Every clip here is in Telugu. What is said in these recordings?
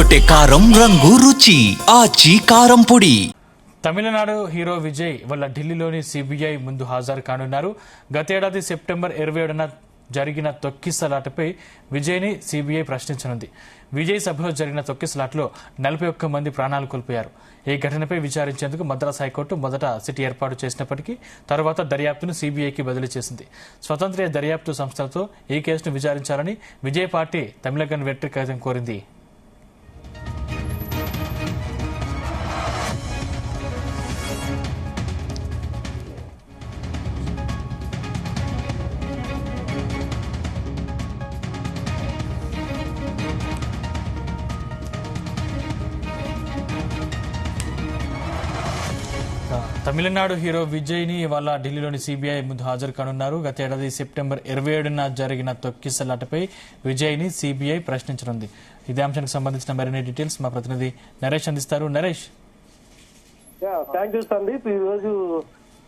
అదరగొట్టే కారం రంగు రుచి ఆచి కారం పొడి. తమిళనాడు హీరో విజయ్ వాళ్ళ ఢిల్లీలోని సిబిఐ ముందు హాజరు కానున్నారు. గతేడాది సెప్టెంబర్ 27న జరిగిన తొక్కిసలాటపై విజయ్ని సిబిఐ ప్రశ్నించనుంది. విజయ్ సభలో జరిగిన తొక్కిసలాటలో 41 మంది ప్రాణాలు కోల్పోయారు. ఈ ఘటనపై విచారించేందుకు మద్రాస్ హైకోర్టు మొదట సిట్ ఏర్పాటు చేసినప్పటికీ తరువాత దర్యాప్తును సిబిఐకి బదిలీ చేసింది. స్వతంత్ర దర్యాప్తు సంస్థలతో ఈ కేసును విచారించాలని విజయ్ పార్టీ తమిళగన్ వెట్రి కజగం కోరింది. తమిళనాడు హీరో విజయ్ ని ఇవాళ ఢిల్లీలోని సిబిఐ ముందు హాజరు కానున్నారు. గతేడాది సెప్టెంబర్ 27న జరిగిన తొక్కిసలాటపై విజయ్ ని సిబిఐ ప్రశ్నించనుంది. ఇదే అంశానికి సంబంధించిన మరిన్ని డీటెయిల్స్ మా ప్రతినిధి నరేష్ అందిస్తారు. నరేష్. Thank you Sandeep. ఈ రోజు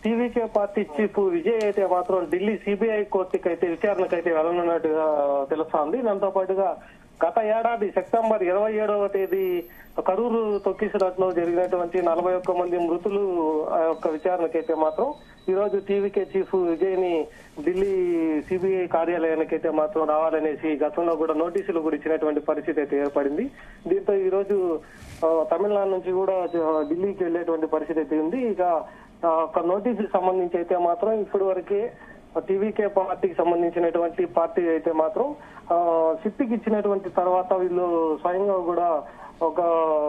టీవీకే పార్టీ చీఫ్ విజయ్ అయితే మాత్రం ఢిల్లీ సిబిఐ కోర్టుకి అయితే విచారణకైతే వెళ్ళనున్నట్టుగా తెలుస్తోంది. దాంతో పాటుగా గత ఏడాది సెప్టెంబర్ 27వ తేదీ కరూరు తొక్కిసలాటలో జరిగినటువంటి 41 మంది మృతులు యొక్క విచారణకైతే మాత్రం ఈ రోజు టీవీకే చీఫ్ విజయ్ ని ఢిల్లీ సిబిఐ కార్యాలయానికైతే మాత్రం రావాలనేసి గతంలో కూడా నోటీసులు కూడా ఇచ్చినటువంటి పరిస్థితి అయితే ఏర్పడింది. దీంతో ఈ రోజు తమిళనాడు నుంచి కూడా ఢిల్లీకి వెళ్లేటువంటి పరిస్థితి అయితే ఉంది. ఇక ఒక నోటీసుకి సంబంధించి అయితే మాత్రం ఇప్పటి వరకే టీవీకే పార్టీకి సంబంధించినటువంటి పార్టీ అయితే మాత్రం సిట్టికి ఇచ్చినటువంటి తర్వాత వీళ్ళు స్వయంగా కూడా ఒక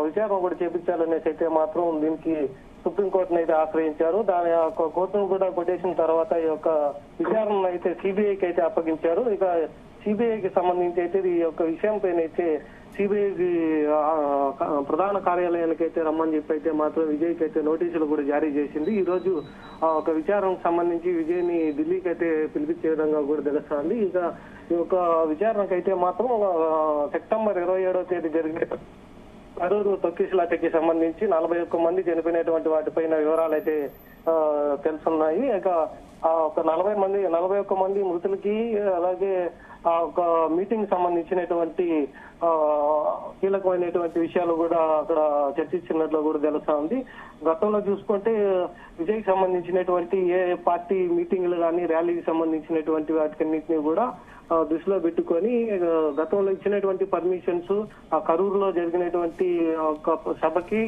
విచారణ కూడా చేపించాలనేసి అయితే మాత్రం దీనికి సుప్రీంకోర్టును అయితే ఆశ్రయించారు. దాని యొక్క కోర్టును కూడా కొట్టేసిన తర్వాత ఈ యొక్క విచారణ అయితే సిబిఐకి అయితే అప్పగించారు. ఇక సిబిఐకి సంబంధించి అయితే ఈ యొక్క విషయం పైన అయితే సిబిఐ ప్రధాన కార్యాలయానికి అయితే రమ్మని చెప్పి అయితే మాత్రం విజయ్కి అయితే నోటీసులు కూడా జారీ చేసింది. ఈ రోజు ఒక విచారణకు సంబంధించి విజయ్ ని ఢిల్లీకి అయితే పిలిపించే విధంగా కూడా తెలుస్తోంది. ఇక ఈ యొక్క విచారణకైతే మాత్రం సెప్టెంబర్ 27వ తేదీ జరిగిన కరూరు తొక్కిసలాటకి సంబంధించి 41 మంది చనిపోయినటువంటి వాటిపైన వివరాలు అయితే తెలుసున్నాయి. ఇక ఒక 41 మంది మృతులకి అలాగే ఆ ఒక మీటింగ్ సంబంధించినటువంటి కీలకమైనటువంటి విషయాలు కూడా అక్కడ చర్చించినట్లు కూడా తెలుస్తా ఉంది. గతంలో చూసుకుంటే విజయ్కి సంబంధించినటువంటి ఏ పార్టీ మీటింగ్లు కానీ ర్యాలీకి సంబంధించినటువంటి వాటికన్నింటినీ కూడా దృష్టిలో పెట్టుకొని గతంలో ఇచ్చినటువంటి పర్మిషన్స్ ఆ కరూరులో జరిగినటువంటి ఒక సభకి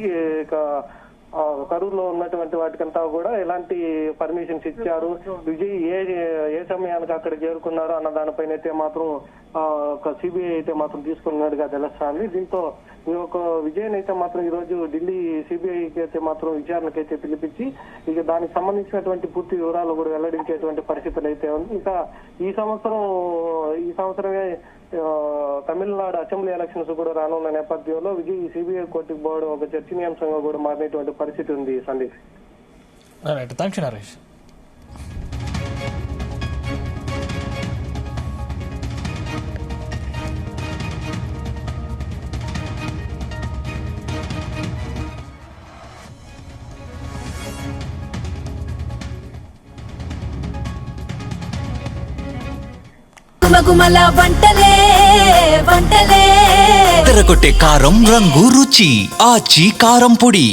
కరూరులో ఉన్నటువంటి వాటికంతా కూడా ఎలాంటి పర్మిషన్స్ ఇచ్చారు, విజయ్ ఏ సమయానికి అక్కడ చేరుకున్నారు అన్న దానిపైన అయితే మాత్రం ఒక సిబిఐ అయితే మాత్రం తీసుకున్నట్టుగా తెలుస్తుంది. దీంతో ఈ యొక్క విజయ్ అయితే మాత్రం ఈ రోజు ఢిల్లీ సిబిఐకి అయితే మాత్రం విచారణకు అయితే పిలిపించి ఇక దానికి సంబంధించినటువంటి పూర్తి వివరాలు కూడా వెల్లడించేటువంటి పరిస్థితులు అయితే ఉంది. ఇంకా ఈ సంవత్సరమే తమిళనాడు అసెంబ్లీ ఎలక్షన్స్ కూడా రానున్న నేపథ్యంలో విజయ్ సిబిఐ కోర్టుకు పోవడం ఒక చర్చనీయాంశంగా కూడా మారినటువంటి పరిస్థితి ఉంది. సందీప్. Thank you Naresh. గుమగుమల వంటలే అదరగొట్టే కారం రంగు రుచి ఆచి కారం పొడి.